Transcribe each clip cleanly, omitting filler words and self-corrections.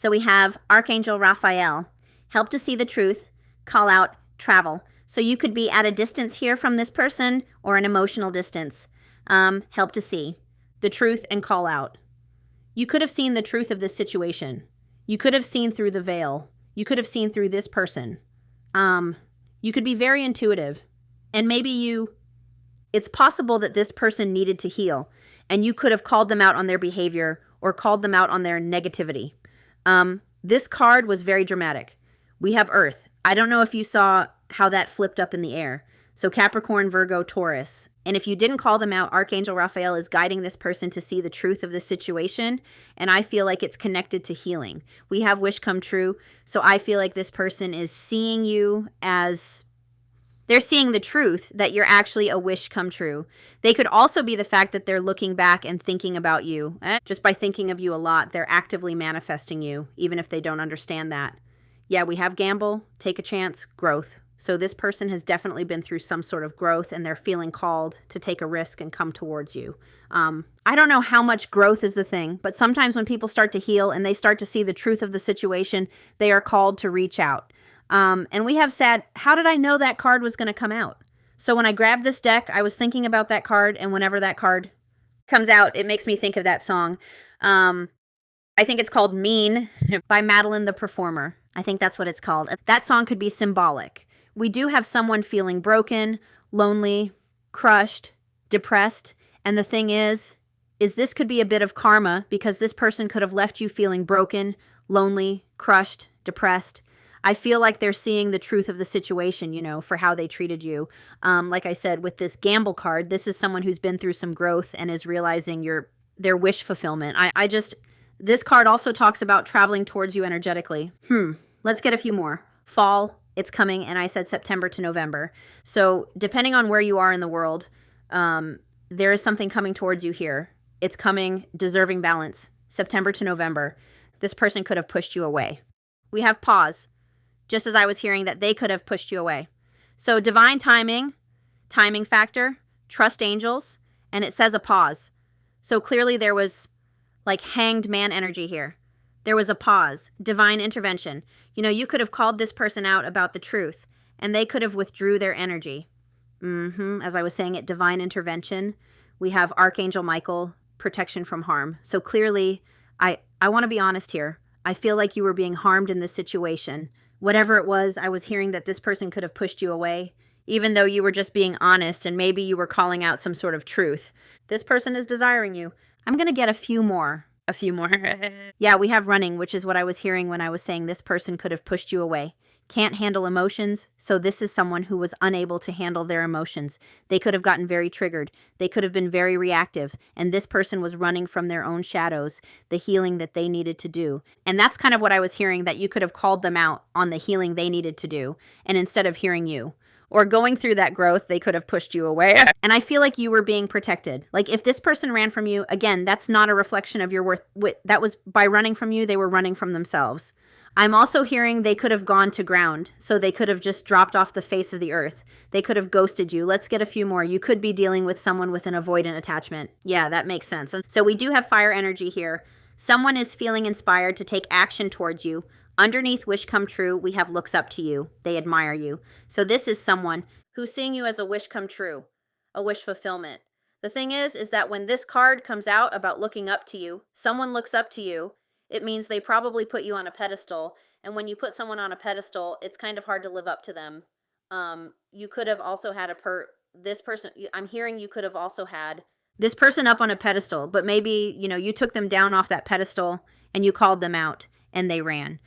So we have Archangel Raphael, help to see the truth, call out, travel. So you could be at a distance here from this person or an emotional distance. Help to see the truth and call out. You could have seen the truth of this situation. You could have seen through the veil. You could have seen through this person. You could be very intuitive. And maybe it's possible that this person needed to heal, and you could have called them out on their behavior or called them out on their negativity. This card was very dramatic. We have Earth. I don't know if you saw how that flipped up in the air. So Capricorn, Virgo, Taurus. And if you didn't call them out, Archangel Raphael is guiding this person to see the truth of the situation. And I feel like it's connected to healing. We have wish come true. So I feel like this person is seeing you as, they're seeing the truth that you're actually a wish come true. They could also be the fact that they're looking back and thinking about you. Just by thinking of you a lot, they're actively manifesting you, even if they don't understand that. Yeah, we have gamble, take a chance, growth. So this person has definitely been through some sort of growth, and they're feeling called to take a risk and come towards you. I don't know how much growth is the thing, but sometimes when people start to heal and they start to see the truth of the situation, they are called to reach out. And we have said, how did I know that card was going to come out? So when I grabbed this deck, I was thinking about that card, and whenever that card comes out, it makes me think of that song. I think it's called Mean by Madeline the Performer. I think that's what it's called. That song could be symbolic. We do have someone feeling broken, lonely, crushed, depressed. And the thing is this could be a bit of karma, because this person could have left you feeling broken, lonely, crushed, depressed. I feel like they're seeing the truth of the situation, you know, for how they treated you. Like I said, with this gamble card, this is someone who's been through some growth and is realizing their wish fulfillment. This card also talks about traveling towards you energetically. Let's get a few more. Fall. It's coming, and I said September to November. So depending on where you are in the world, there is something coming towards you here. It's coming, deserving balance, September to November. This person could have pushed you away. We have pause, just as I was hearing that they could have pushed you away. So divine timing, timing factor, trust angels, and it says a pause. So clearly there was like hanged man energy here. There was a pause, divine intervention. You know, you could have called this person out about the truth, and they could have withdrew their energy. As I was saying it, divine intervention. We have Archangel Michael, protection from harm. So clearly, I want to be honest here. I feel like you were being harmed in this situation. Whatever it was, I was hearing that this person could have pushed you away, even though you were just being honest, and maybe you were calling out some sort of truth. This person is desiring you. I'm going to get a few more. Yeah, we have running, which is what I was hearing when I was saying this person could have pushed you away. Can't handle emotions, so this is someone who was unable to handle their emotions. They could have gotten very triggered. They could have been very reactive, and this person was running from their own shadows, the healing that they needed to do. And that's kind of what I was hearing, that you could have called them out on the healing they needed to do, and instead of hearing you. Or going through that growth, they could have pushed you away. And I feel like you were being protected. Like if this person ran from you, again, that's not a reflection of your worth. That was by running from you, they were running from themselves. I'm also hearing they could have gone to ground. So they could have just dropped off the face of the earth. They could have ghosted you. Let's get a few more. You could be dealing with someone with an avoidant attachment. Yeah, that makes sense. So we do have fire energy here. Someone is feeling inspired to take action towards you. Underneath wish come true, we have looks up to you. They admire you. So this is someone who's seeing you as a wish come true, a wish fulfillment. The thing is that when this card comes out about looking up to you, someone looks up to you, it means they probably put you on a pedestal. And when you put someone on a pedestal, it's kind of hard to live up to them. You could have also had this person, I'm hearing you could have also had this person up on a pedestal, but maybe, you know, you took them down off that pedestal and you called them out and they ran.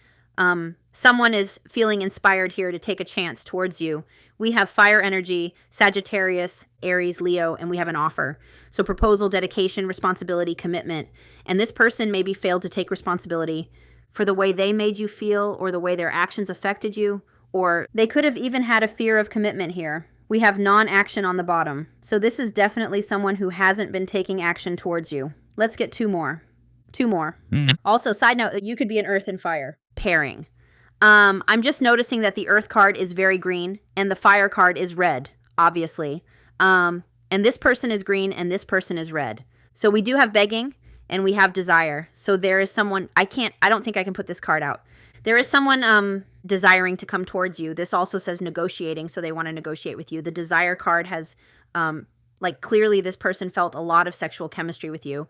Someone is feeling inspired here to take a chance towards you. We have fire energy, Sagittarius, Aries, Leo, and we have an offer. So proposal, dedication, responsibility, commitment. And this person maybe failed to take responsibility for the way they made you feel or the way their actions affected you, or they could have even had a fear of commitment here. We have non-action on the bottom. So this is definitely someone who hasn't been taking action towards you. Let's get two more. Also, side note, you could be an earth and fire pairing. I'm just noticing that the earth card is very green and the fire card is red, obviously. And this person is green and this person is red. So we do have begging and we have desire. So there is someone, I don't think I can put this card out. There is someone desiring to come towards you. This also says negotiating, so they want to negotiate with you. The desire card has, like, clearly this person felt a lot of sexual chemistry with you.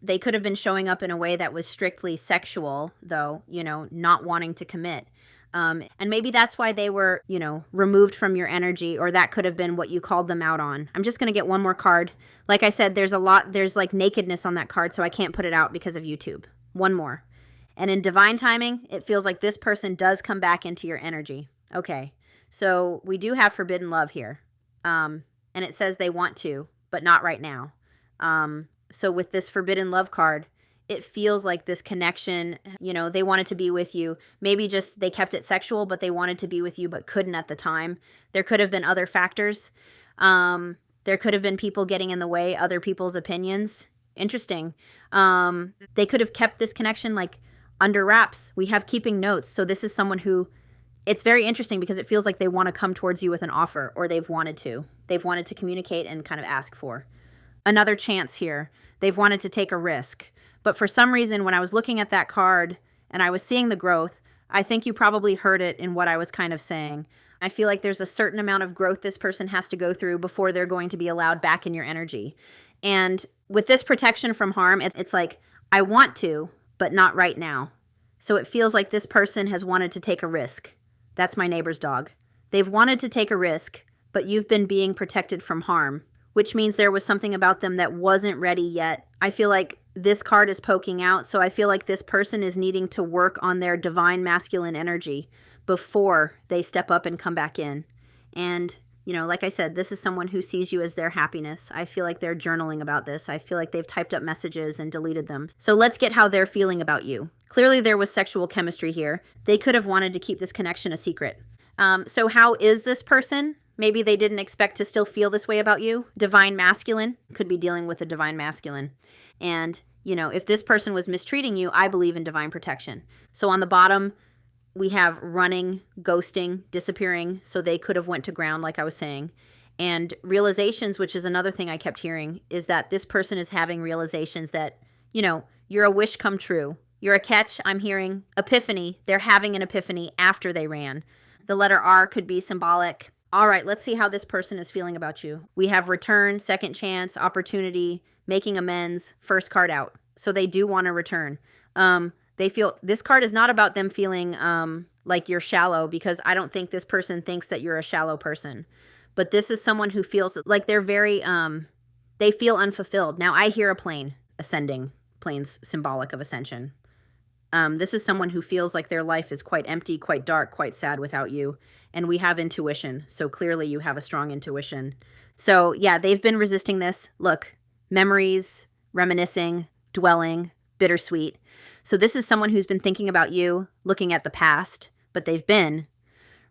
They could have been showing up in a way that was strictly sexual, though, you know, not wanting to commit. And maybe that's why they were, you know, removed from your energy, or that could have been what you called them out on. I'm just going to get one more card. Like I said, there's like nakedness on that card, so I can't put it out because of YouTube. One more. And in divine timing, it feels like this person does come back into your energy. Okay, so we do have forbidden love here. And it says they want to, but not right now. So with this forbidden love card, it feels like this connection, you know, they wanted to be with you. Maybe just they kept it sexual, but they wanted to be with you, but couldn't at the time. There could have been other factors. There could have been people getting in the way, other people's opinions. Interesting. They could have kept this connection like under wraps. We have keeping notes. So this is someone who, it's very interesting because it feels like they want to come towards you with an offer, or they've wanted to. They've wanted to communicate and kind of ask for another chance here. They've wanted to take a risk. But for some reason, when I was looking at that card and I was seeing the growth, I think you probably heard it in what I was kind of saying. I feel like there's a certain amount of growth this person has to go through before they're going to be allowed back in your energy. And with this protection from harm, it's like, I want to, but not right now. So it feels like this person has wanted to take a risk. That's my neighbor's dog. They've wanted to take a risk, but you've been being protected from harm, which means there was something about them that wasn't ready yet. I feel like this card is poking out, so I feel like this person is needing to work on their divine masculine energy before they step up and come back in. And, you know, like I said, this is someone who sees you as their happiness. I feel like they're journaling about this. I feel like they've typed up messages and deleted them. So let's get how they're feeling about you. Clearly there was sexual chemistry here. They could have wanted to keep this connection a secret. So how is this person? Maybe they didn't expect to still feel this way about you. Divine masculine, could be dealing with a divine masculine. And, you know, if this person was mistreating you, I believe in divine protection. So on the bottom, we have running, ghosting, disappearing. So they could have went to ground, like I was saying. And realizations, which is another thing I kept hearing, is that this person is having realizations that, you know, you're a wish come true. You're a catch. I'm hearing epiphany. They're having an epiphany after they ran. The letter R could be symbolic. All right, let's see how this person is feeling about you. We have return, second chance, opportunity, making amends, first card out. So they do want to return. They feel, this card is not about them feeling like you're shallow, because I don't think this person thinks that you're a shallow person. But this is someone who feels like they're very, they feel unfulfilled. Now I hear a plane ascending, planes symbolic of ascension. This is someone who feels like their life is quite empty, quite dark, quite sad without you. And we have intuition. So clearly you have a strong intuition. So yeah, they've been resisting this. Look, memories, reminiscing, dwelling, bittersweet. So this is someone who's been thinking about you, looking at the past, but they've been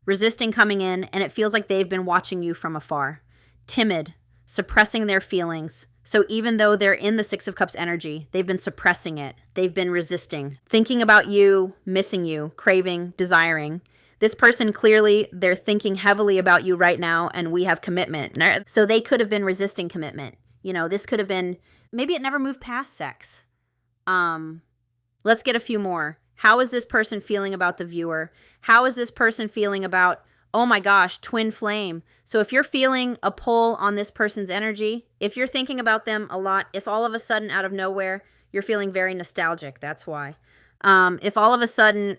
resisting coming in, and it feels like they've been watching you from afar. Timid, suppressing their feelings. So even though they're in the Six of Cups energy, they've been suppressing it. They've been resisting, thinking about you, missing you, craving, desiring. This person, clearly, they're thinking heavily about you right now, and we have commitment. So they could have been resisting commitment. You know, this could have been, maybe it never moved past sex. Let's get a few more. How is this person feeling about the viewer? How is this person feeling about, oh my gosh, twin flame? So if you're feeling a pull on this person's energy, if you're thinking about them a lot, if all of a sudden out of nowhere, you're feeling very nostalgic, that's why. If all of a sudden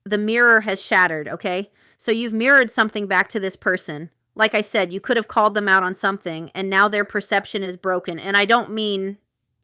the mirror has shattered, okay? So you've mirrored something back to this person. Like I said, you could have called them out on something, and now their perception is broken. And I don't mean,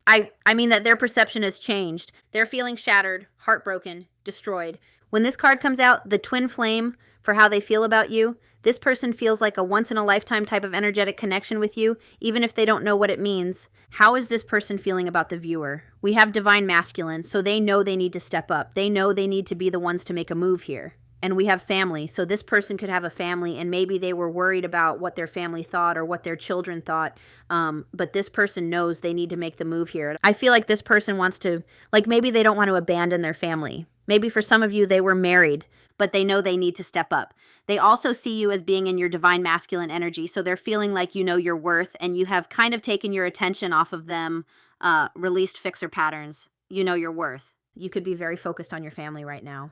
I mean that their perception has changed. They're feeling shattered, heartbroken, destroyed. When this card comes out, the twin flame for how they feel about you, this person feels like a once-in-a-lifetime type of energetic connection with you, even if they don't know what it means. How is this person feeling about the viewer? We have divine masculine, so they know they need to step up. They know they need to be the ones to make a move here. And we have family, so this person could have a family, and maybe they were worried about what their family thought or what their children thought, but this person knows they need to make the move here. I feel like this person wants to, like, maybe they don't want to abandon their family. Maybe for some of you, they were married, but they know they need to step up. They also see you as being in your divine masculine energy, so they're feeling like you know your worth, and you have kind of taken your attention off of them released fixer patterns. You know your worth. You could be very focused on your family right now.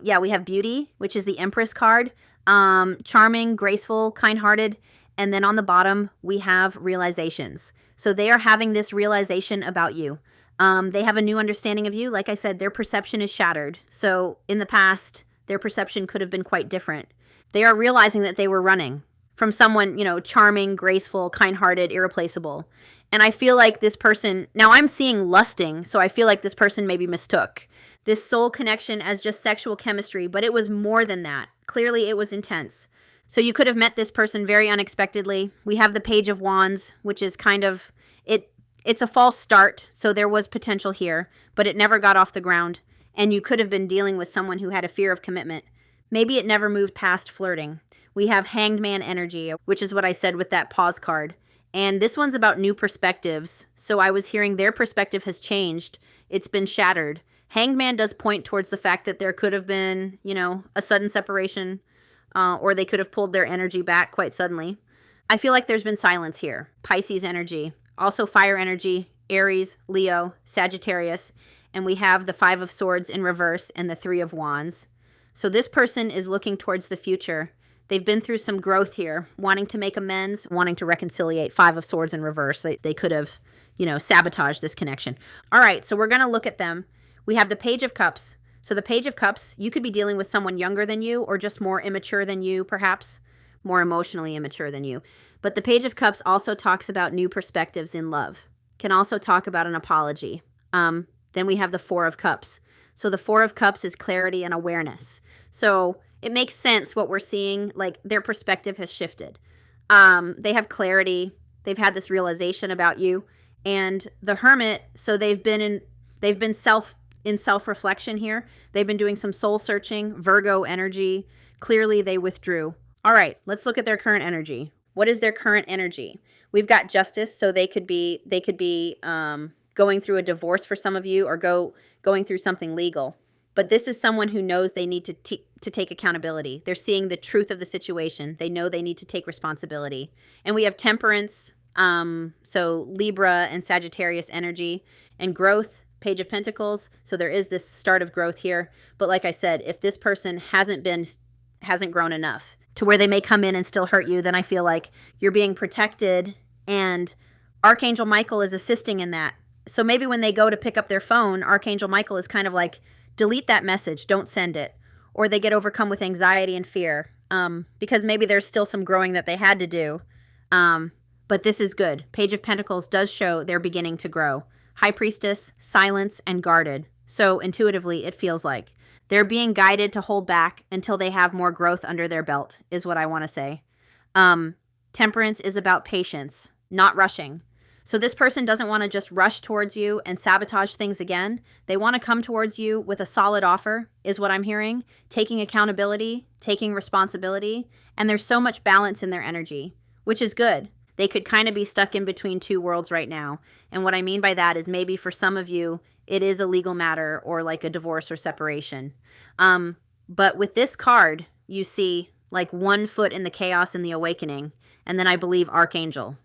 Yeah, we have beauty, which is the Empress card. Charming, graceful, kind-hearted. And then on the bottom, we have realizations. So they are having this realization about you. They have a new understanding of you. Like I said, their perception is shattered. So in the past, their perception could have been quite different. They are realizing that they were running from someone, you know, charming, graceful, kind-hearted, irreplaceable. And I feel like this person, now I'm seeing lusting, so I feel like this person maybe mistook this soul connection as just sexual chemistry, but it was more than that. Clearly, it was intense. So you could have met this person very unexpectedly. We have the Page of Wands, which is kind of, it's a false start, so there was potential here, but it never got off the ground. And you could have been dealing with someone who had a fear of commitment. Maybe it never moved past flirting. We have Hanged Man energy, which is what I said with that pause card. And this one's about new perspectives. So I was hearing their perspective has changed. It's been shattered. Hanged Man does point towards the fact that there could have been, you know, a sudden separation, or they could have pulled their energy back quite suddenly. I feel like there's been silence here. Pisces energy, also fire energy, Aries, Leo, Sagittarius, and we have the Five of Swords in reverse and the Three of Wands. So this person is looking towards the future. They've been through some growth here, wanting to make amends, wanting to reconciliate. Five of Swords in reverse. They could have, you know, sabotaged this connection. All right, so we're going to look at them. We have the Page of Cups. So the Page of Cups, you could be dealing with someone younger than you or just more immature than you, perhaps. More emotionally immature than you. But the Page of Cups also talks about new perspectives in love. Can also talk about an apology. Then we have the Four of Cups. So the Four of Cups is clarity and awareness. So it makes sense what we're seeing, like their perspective has shifted. They have clarity. They've had this realization about you. And the Hermit, so they've been self-reflection here. They've been doing some soul searching, Virgo energy. Clearly they withdrew. All right, let's look at their current energy. What is their current energy? We've got Justice, so they could be going through a divorce for some of you, or going through something legal. But this is someone who knows they need to take accountability. They're seeing the truth of the situation. They know they need to take responsibility. And we have Temperance, so Libra and Sagittarius energy, and growth, Page of Pentacles. So there is this start of growth here. But like I said, if this person hasn't grown enough to where they may come in and still hurt you, then I feel like you're being protected, and Archangel Michael is assisting in that. So maybe when they go to pick up their phone, Archangel Michael is kind of like, delete that message, don't send it. Or they get overcome with anxiety and fear, because maybe there's still some growing that they had to do. But this is good. Page of Pentacles does show they're beginning to grow. High Priestess, silence, and guarded. So intuitively, it feels like they're being guided to hold back until they have more growth under their belt, is what I want to say. Temperance is about patience, not rushing. So this person doesn't want to just rush towards you and sabotage things again. They want to come towards you with a solid offer, is what I'm hearing. Taking accountability, taking responsibility, and there's so much balance in their energy, which is good. They could kind of be stuck in between two worlds right now. And what I mean by that is maybe for some of you, it is a legal matter or like a divorce or separation. But with this card, you see like 1 foot in the chaos and the awakening. And then I believe Archangel.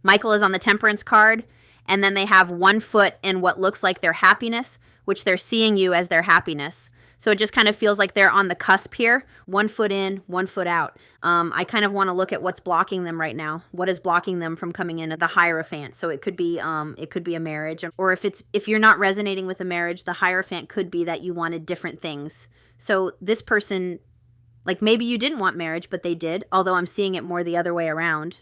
Michael is on the Temperance card, and then they have 1 foot in what looks like their happiness, which they're seeing you as their happiness. So it just kind of feels like they're on the cusp here, 1 foot in, 1 foot out. I kind of want to look at what's blocking them right now. What is blocking them from coming into the Hierophant? So it could be a marriage, or if you're not resonating with a marriage, the Hierophant could be that you wanted different things. So this person, like maybe you didn't want marriage, but they did, although I'm seeing it more the other way around.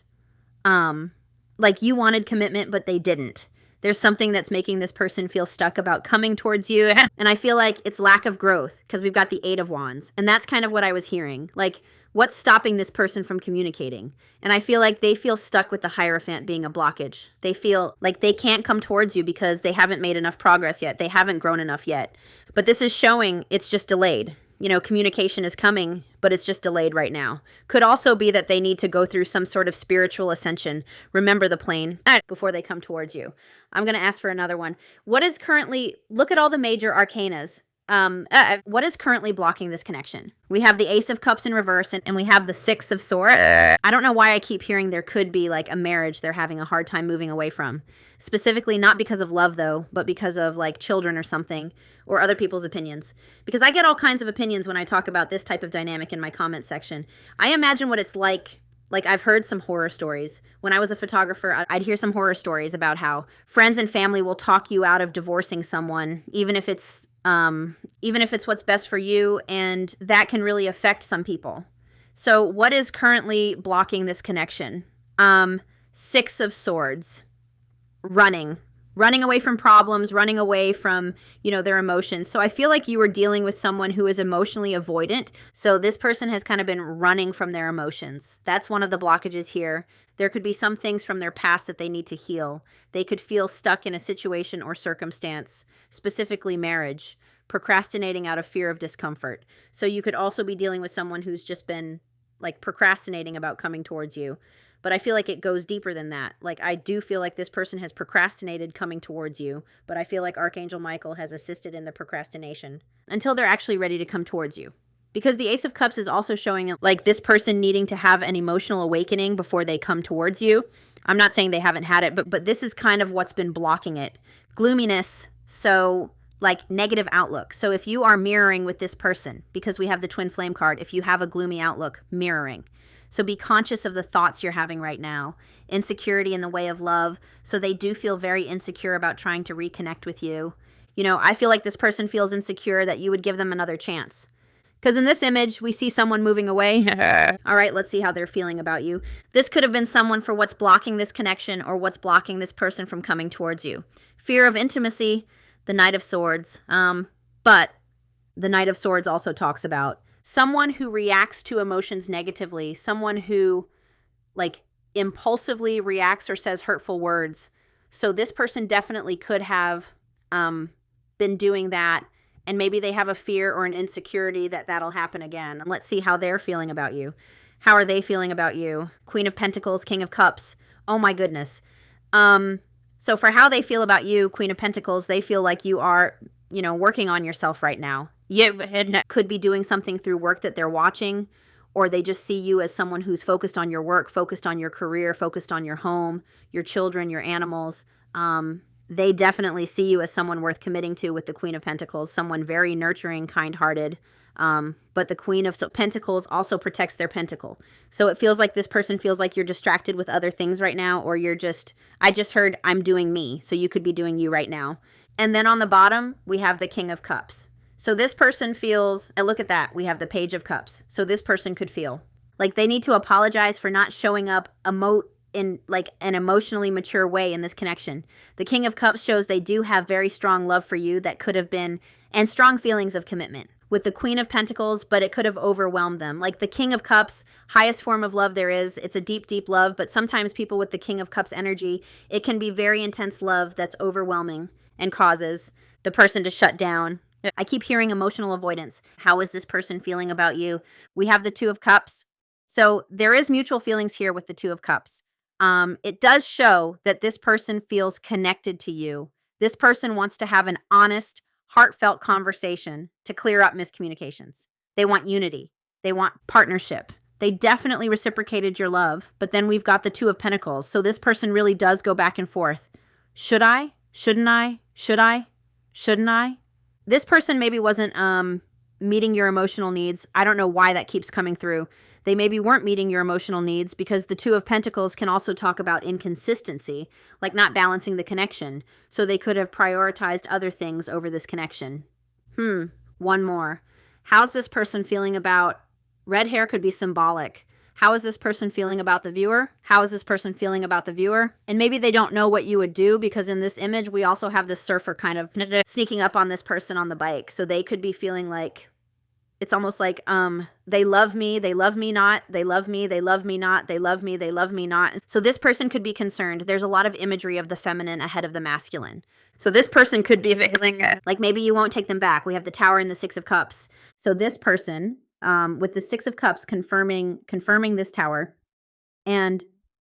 Like you wanted commitment, but they didn't. There's something that's making this person feel stuck about coming towards you. And I feel like it's lack of growth because we've got the Eight of Wands. And that's kind of what I was hearing. Like, what's stopping this person from communicating? And I feel like they feel stuck with the Hierophant being a blockage. They feel like they can't come towards you because they haven't made enough progress yet. They haven't grown enough yet. But this is showing it's just delayed. You know, communication is coming, but it's just delayed right now. Could also be that they need to go through some sort of spiritual ascension. Remember the plane before they come towards you. I'm going to ask for another one. What is currently, look at all the major arcanas. What is currently blocking this connection? We have the Ace of Cups in reverse, and we have the Six of Swords. I don't know why I keep hearing there could be like a marriage they're having a hard time moving away from. Specifically, not because of love, though, but because of like children or something, or other people's opinions. Because I get all kinds of opinions when I talk about this type of dynamic in my comment section. I imagine what it's like. Like, I've heard some horror stories. When I was a photographer, I'd hear some horror stories about how friends and family will talk you out of divorcing someone, even if it's what's best for you, and that can really affect some people. So what is currently blocking this connection? Six of Swords. Running away from problems, running away from, their emotions. So I feel like you were dealing with someone who is emotionally avoidant. So this person has kind of been running from their emotions. That's one of the blockages here. There could be some things from their past that they need to heal. They could feel stuck in a situation or circumstance, specifically marriage, procrastinating out of fear of discomfort. So you could also be dealing with someone who's just been like procrastinating about coming towards you. But I feel like it goes deeper than that. Like, I do feel like this person has procrastinated coming towards you, but I feel like Archangel Michael has assisted in the procrastination until they're actually ready to come towards you. Because the Ace of Cups is also showing like this person needing to have an emotional awakening before they come towards you. I'm not saying they haven't had it, but this is kind of what's been blocking it. Gloominess, so like negative outlook. So if you are mirroring with this person, because we have the Twin Flame card, if you have a gloomy outlook, mirroring. So be conscious of the thoughts you're having right now. Insecurity in the way of love. So they do feel very insecure about trying to reconnect with you. I feel like this person feels insecure that you would give them another chance. Because in this image, we see someone moving away. All right, let's see how they're feeling about you. This could have been someone for what's blocking this connection or what's blocking this person from coming towards you. Fear of intimacy, the Knight of Swords. But the Knight of Swords also talks about someone who reacts to emotions negatively, someone who like impulsively reacts or says hurtful words. So this person definitely could have been doing that, and maybe they have a fear or an insecurity that that'll happen again. And let's see how they're feeling about you. How are they feeling about you? Queen of Pentacles, King of Cups. Oh my goodness. So for how they feel about you, Queen of Pentacles, they feel like you are, working on yourself right now. You could be doing something through work that they're watching, or they just see you as someone who's focused on your work, focused on your career, focused on your home, your children, your animals. They definitely see you as someone worth committing to with the Queen of Pentacles, someone very nurturing, kind-hearted. But the Queen of Pentacles also protects their pentacle. So it feels like this person feels like you're distracted with other things right now, or I just heard I'm doing me, so you could be doing you right now. And then on the bottom, we have the King of Cups. So this person feels, and look at that, we have the Page of Cups. So this person could feel like they need to apologize for not showing up in like an emotionally mature way in this connection. The King of Cups shows they do have very strong love for you that could have been, and strong feelings of commitment with the Queen of Pentacles, but it could have overwhelmed them. Like the King of Cups, highest form of love there is. It's a deep, deep love, but sometimes people with the King of Cups energy, it can be very intense love that's overwhelming and causes the person to shut down. I keep hearing emotional avoidance. How is this person feeling about you? We have the Two of Cups. So there is mutual feelings here with the Two of Cups. It does show that this person feels connected to you. This person wants to have an honest, heartfelt conversation to clear up miscommunications. They want unity. They want partnership. They definitely reciprocated your love, but then we've got the Two of Pentacles. So this person really does go back and forth. Should I? Shouldn't I? Should I? Shouldn't I? This person maybe wasn't meeting your emotional needs. I don't know why that keeps coming through. They maybe weren't meeting your emotional needs because the Two of Pentacles can also talk about inconsistency, like not balancing the connection. So they could have prioritized other things over this connection. One more. How's this person feeling about, red hair could be symbolic. How is this person feeling about the viewer? How is this person feeling about the viewer? And maybe they don't know what you would do, because in this image, we also have this surfer kind of sneaking up on this person on the bike. So they could be feeling like, it's almost like they love me not, they love me not, they love me not. So this person could be concerned. There's a lot of imagery of the feminine ahead of the masculine. So this person could be feeling like maybe you won't take them back. We have the Tower and the Six of Cups. So this person, with the Six of Cups confirming this Tower. And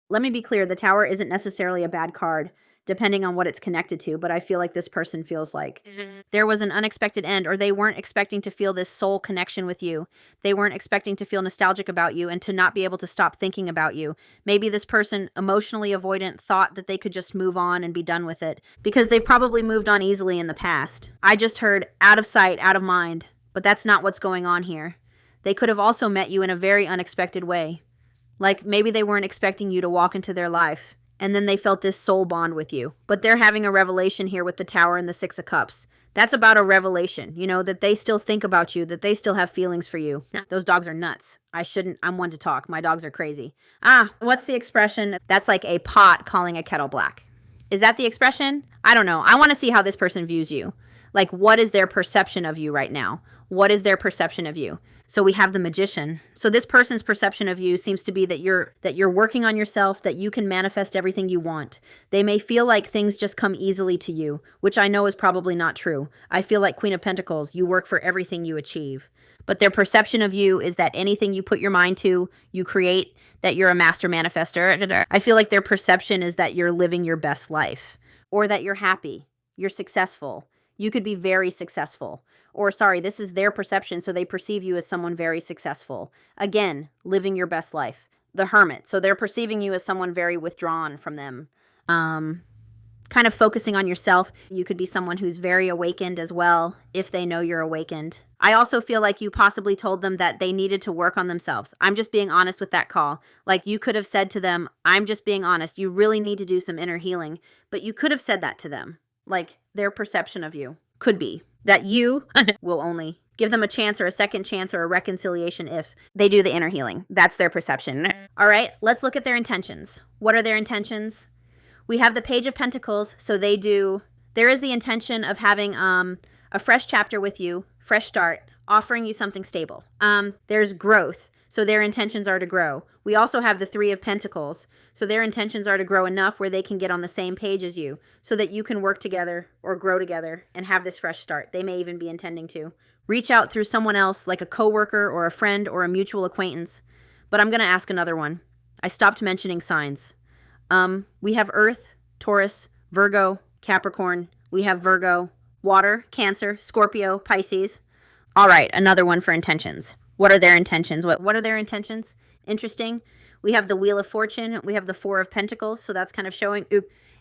let me be clear, the Tower isn't necessarily a bad card. depending on what it's connected to. But I feel like this person feels like there was an unexpected end, or they weren't expecting to feel this soul connection with you. They weren't expecting to feel nostalgic about you and to not be able to stop thinking about you. Maybe this person, emotionally avoidant, thought that they could just move on and be done with it because they've probably moved on easily in the past. I just heard out of sight, out of mind, but that's not what's going on here. They could have also met you in a very unexpected way. Like maybe they weren't expecting you to walk into their life, and then they felt this soul bond with you. But they're having a revelation here with the Tower and the Six of Cups. That's about a revelation, you know, that they still think about you, that they still have feelings for you. Those dogs are nuts. I'm one to talk. My dogs are crazy. What's the expression? That's like a pot calling a kettle black. Is that the expression? I don't know. I want to see how this person views you. Like, what is their perception of you right now? What is their perception of you? So we have the Magician. So this person's perception of you seems to be that you're working on yourself, that you can manifest everything you want. They may feel like things just come easily to you, which I know is probably not true. I feel like Queen of Pentacles, you work for everything you achieve. But their perception of you is that anything you put your mind to, you create, that you're a master manifester. I feel like their perception is that you're living your best life, or that you're happy, you're successful. You could be very successful. Or sorry, this is their perception, so they perceive you as someone very successful. Again, living your best life. The Hermit. So they're perceiving you as someone very withdrawn from them. Kind of focusing on yourself. You could be someone who's very awakened as well, if they know you're awakened. I also feel like you possibly told them that they needed to work on themselves. I'm just being honest with that call. Like you could have said to them, I'm just being honest. You really need to do some inner healing. But you could have said that to them. Like their perception of you could be that you will only give them a chance or a second chance or a reconciliation if they do the inner healing. That's their perception. All right, let's look at their intentions. What are their intentions? We have the Page of Pentacles. So there is the intention of having a fresh chapter with you, fresh start, offering you something stable. There's growth. So their intentions are to grow. We also have the Three of Pentacles. So their intentions are to grow enough where they can get on the same page as you so that you can work together or grow together and have this fresh start. They may even be intending to reach out through someone else like a coworker or a friend or a mutual acquaintance. But I'm going to ask another one. I stopped mentioning signs. We have Earth, Taurus, Virgo, Capricorn. We have Virgo, Water, Cancer, Scorpio, Pisces. All right, another one for intentions. What are their intentions? What are their intentions? Interesting. We have the Wheel of Fortune. We have the Four of Pentacles. So that's kind of showing.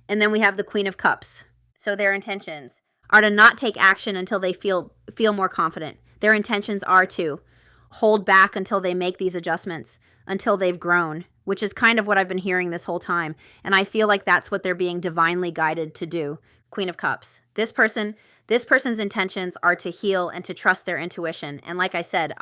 And then we have the Queen of Cups. So their intentions are to not take action until they feel more confident. Their intentions are to hold back until they make these adjustments, until they've grown, which is kind of what I've been hearing this whole time. And I feel like that's what they're being divinely guided to do. Queen of Cups. This person's intentions are to heal and to trust their intuition. And like I said,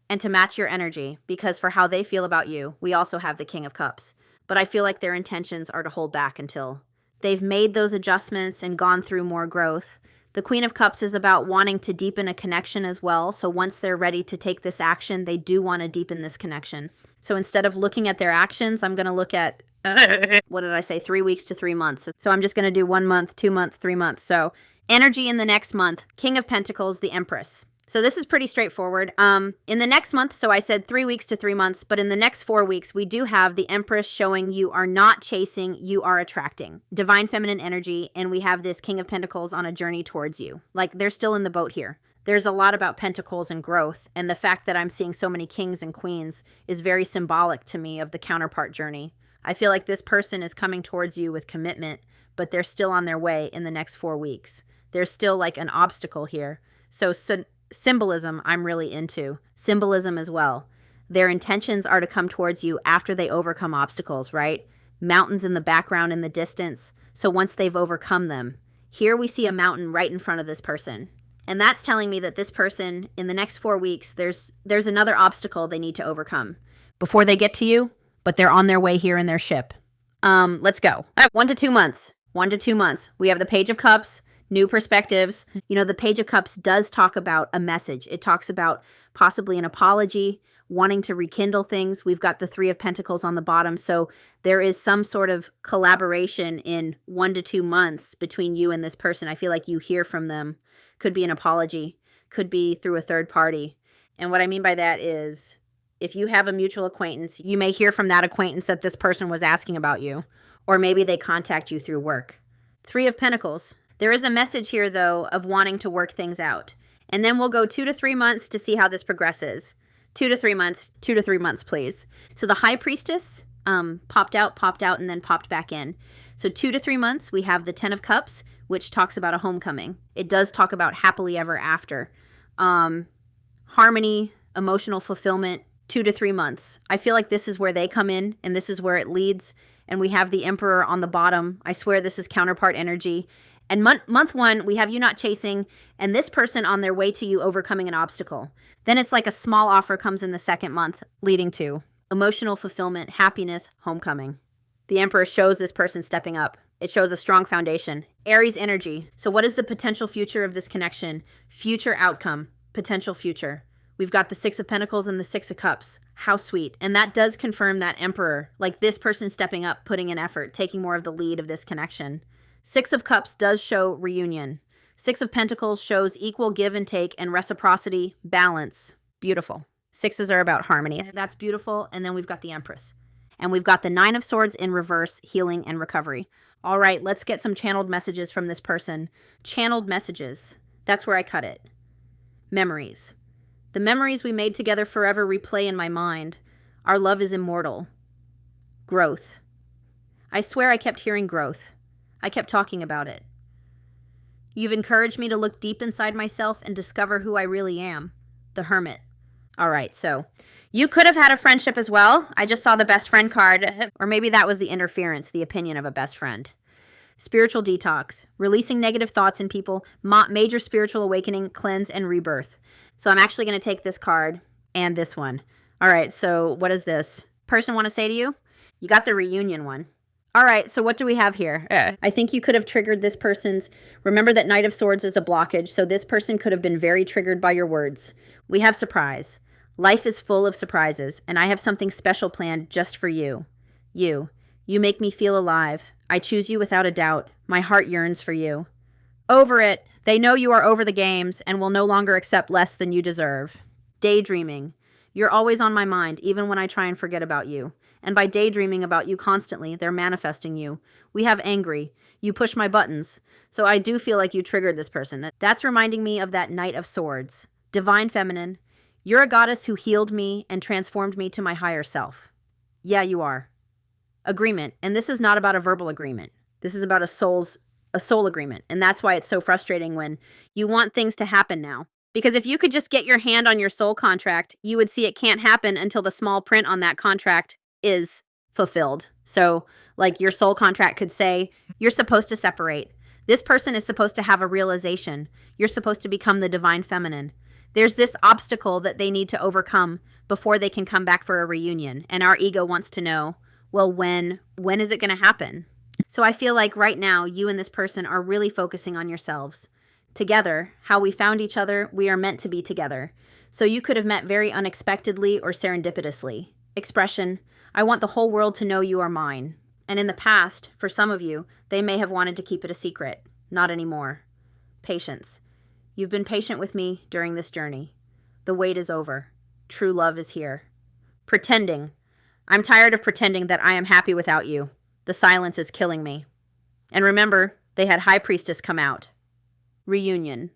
and to match your energy, because for how they feel about you, we also have the King of Cups. But I feel like their intentions are to hold back until they've made those adjustments and gone through more growth. The Queen of Cups is about wanting to deepen a connection as well. So once they're ready to take this action, they do want to deepen this connection. So instead of looking at their actions, I'm going to look at, 3 weeks to 3 months. So I'm just going to do 1 month, 2 months, 3 months. So energy in the next month, King of Pentacles, the Empress. So this is pretty straightforward. In the next month, so I said 3 weeks to 3 months, but in the next 4 weeks, we do have the Empress showing you are not chasing, you are attracting. Divine feminine energy, and we have this King of Pentacles on a journey towards you. Like they're still in the boat here. There's a lot about pentacles and growth, and the fact that I'm seeing so many kings and queens is very symbolic to me of the counterpart journey. I feel like this person is coming towards you with commitment, but they're still on their way in the next 4 weeks. There's still like an obstacle here. So symbolism I'm really into. Symbolism as well. Their intentions are to come towards you after they overcome obstacles, right? Mountains in the background in the distance. So once they've overcome them, here we see a mountain right in front of this person. And that's telling me that this person, in the next 4 weeks, there's another obstacle they need to overcome before they get to you, but they're on their way here in their ship. Let's go. 1 to 2 months. 1 to 2 months. We have the Page of Cups, new perspectives. You know, the Page of Cups does talk about a message. It talks about possibly an apology, wanting to rekindle things. We've got the Three of Pentacles on the bottom. So there is some sort of collaboration in 1 to 2 months between you and this person. I feel like you hear from them. Could be an apology, could be through a third party. And what I mean by that is if you have a mutual acquaintance, you may hear from that acquaintance that this person was asking about you. or maybe they contact you through work. 3 of Pentacles. There is a message here, though, of wanting to work things out. And then we'll go 2 to 3 months to see how this progresses. 2 to 3 months, 2 to 3 months, please. So the High Priestess popped out, and then popped back in. So 2 to 3 months, we have the 10 of Cups, which talks about a homecoming. It does talk about happily ever after. Harmony, emotional fulfillment, 2 to 3 months. I feel like this is where they come in, and this is where it leads. And we have the Emperor on the bottom. I swear this is counterpart energy. And month 1, we have you not chasing, and this person on their way to you overcoming an obstacle. Then it's like a small offer comes in the 2nd month, leading to emotional fulfillment, happiness, homecoming. The Emperor shows this person stepping up. It shows a strong foundation. Aries energy. So what is the potential future of this connection? Future outcome, potential future. We've got the 6 of Pentacles and the 6 of Cups. How sweet. And that does confirm that Emperor, like this person stepping up, putting in effort, taking more of the lead of this connection. 6 of Cups does show reunion. 6 of Pentacles shows equal give and take and reciprocity, balance. Beautiful. 6s are about harmony. That's beautiful. And then we've got the Empress. And we've got the 9 of Swords in reverse, healing and recovery. All right, let's get some channeled messages from this person. Channeled messages. That's where I cut it. Memories. The memories we made together forever replay in my mind. Our love is immortal. Growth. I swear I kept hearing growth. I kept talking about it. You've encouraged me to look deep inside myself and discover who I really am. The Hermit. All right, so you could have had a friendship as well. I just saw the best friend card, or maybe that was the interference, the opinion of a best friend. Spiritual detox. Releasing negative thoughts in people. Major spiritual awakening, cleanse, and rebirth. So I'm actually going to take this card and this one. All right, so what does this person want to say to you? You got the reunion one. All right, so what do we have here? I think you could have triggered this person's... Remember that Knight of Swords is a blockage, so this person could have been very triggered by your words. We have surprise. Life is full of surprises, and I have something special planned just for you. You make me feel alive. I choose you without a doubt. My heart yearns for you. Over it. They know you are over the games and will no longer accept less than you deserve. Daydreaming. You're always on my mind, even when I try and forget about you. And by daydreaming about you constantly, they're manifesting you. We have angry. You push my buttons. So I do feel like you triggered this person. That's reminding me of that Knight of Swords. Divine Feminine. You're a goddess who healed me and transformed me to my higher self. Yeah, you are. Agreement. And this is not about a verbal agreement. This is about a soul agreement. And that's why it's so frustrating when you want things to happen now. Because if you could just get your hand on your soul contract, you would see it can't happen until the small print on that contract is fulfilled. So like your soul contract could say, you're supposed to separate. This person is supposed to have a realization. You're supposed to become the divine feminine. There's this obstacle that they need to overcome before they can come back for a reunion. And our ego wants to know, well, when is it going to happen? So I feel like right now, you and this person are really focusing on yourselves. Together, how we found each other, we are meant to be together. So you could have met very unexpectedly or serendipitously. Expression, I want the whole world to know you are mine. And in the past, for some of you, they may have wanted to keep it a secret. Not anymore. Patience. You've been patient with me during this journey. The wait is over. True love is here. Pretending. I'm tired of pretending that I am happy without you. The silence is killing me. And remember, they had High Priestess come out. Reunion.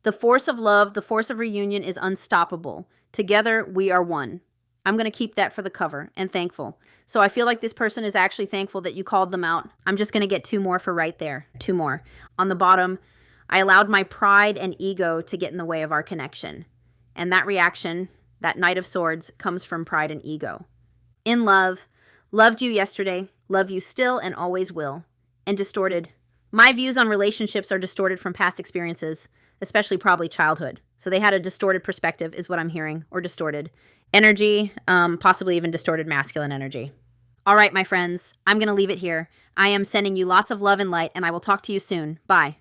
The force of love, the force of reunion is unstoppable. Together, we are one. I'm going to keep that for the cover and thankful. So I feel like this person is actually thankful that you called them out. I'm just going to get 2 more for right there. 2 more. On the bottom, I allowed my pride and ego to get in the way of our connection. And that reaction, that Knight of Swords, comes from pride and ego. In love, loved you yesterday, love you still and always will. And distorted. My views on relationships are distorted from past experiences, especially probably childhood. So they had a distorted perspective is what I'm hearing, or distorted energy, possibly even distorted masculine energy. All right, my friends, I'm going to leave it here. I am sending you lots of love and light, and I will talk to you soon. Bye.